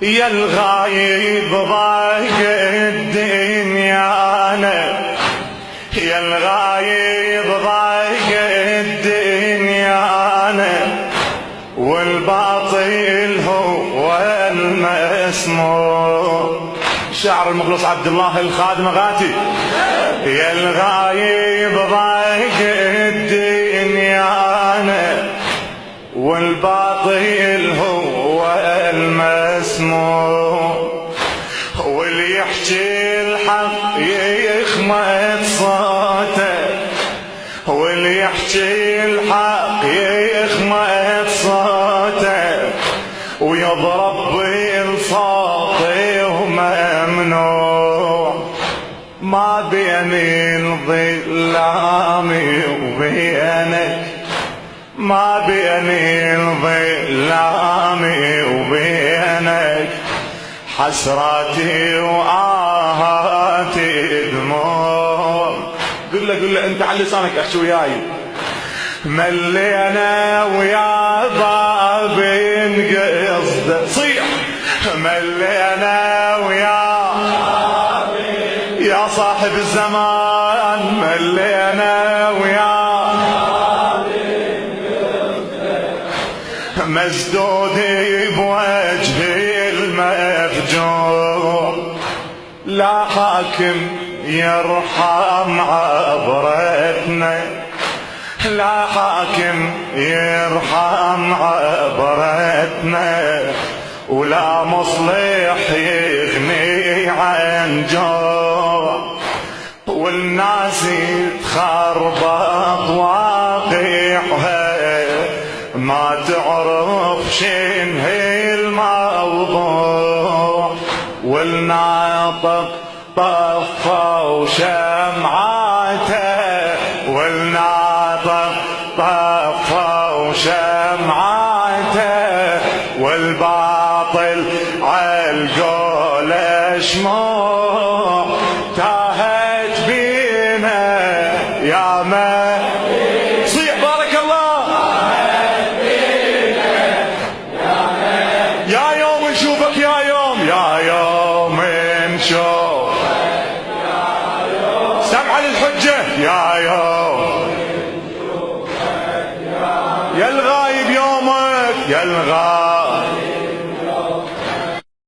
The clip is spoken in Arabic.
يا الغايب ضايق الدنيا أنا، يا الغايب ضايق الدنيا أنا، والباطل هو المسموع. شاعر المخلص عبد الله الخادم غاتي. يا الغايب ضايق الدنيا أنا، والباطل هو المسموع، واللي يحكي الحق يخمد صوته، واللي يحكي الحق يخمد صوته، ويضرب بالصوت وممنوع. ما بين الظلام وبينك، ما بين الظلام وبينك، حسراتي وآهاتي دموع. قل له انت على لسانك احكي وياي. ملينا ويا باب قصده، صيح ملينا ويا يا صاحب الزمان، ملينا ويا مسدود بوجهي المفجوع. لا حاكم يرحم عبرتنا، لا حاكم يرحم عبرتنا، ولا مصلح يغني عن جوع، والناس تخربط واقعها، ما تعرف شنو الموضوع، والناطق طفوا شمعاته، والناطق طفوا شمعاته، والباطل عالقول شموع. تاهت بينا يا ما صيح بارك الله، يا يوم نشوفك، يا يوم يا يوم نشوفك، سمع للحجة يا يوم، يا الغايب يومك، يا الغايب